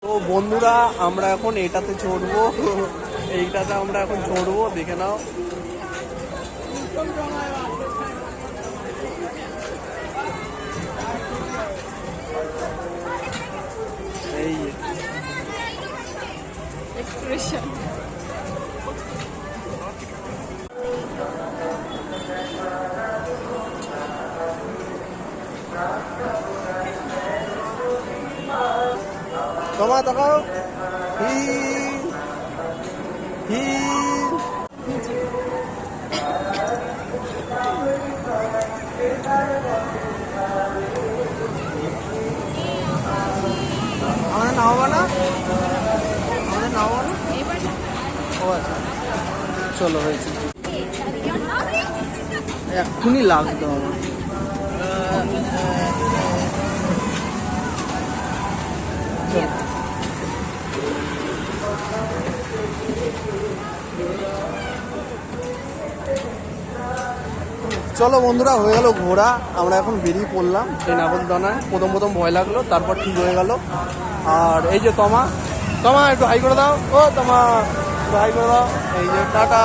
তো বন্ধুরা আমরা এখন এটাতে চড়বো, এইটাতে আমরা এখন চড়বো, দেখে নাও। এই এক্সপ্রেশন তোমা তাকাও, হি হি। আমাদের নামবো না, আমাদের নামবো না। ও আচ্ছা, চলো হয়েছে। এক্ষুনি লাগতো আমার। চলো বন্ধুরা, হয়ে গেল ঘোরা। আমরা এখন বেরিয়ে পড়লাম সেই নাগরদোলনায়। প্রথম ভয় লাগলো, তারপর ঠিক হয়ে গেল। আর এই যে তোমা একটু হাই করে দাও। ও তোমা একটু হাই করে দাও। এই যে টাটা।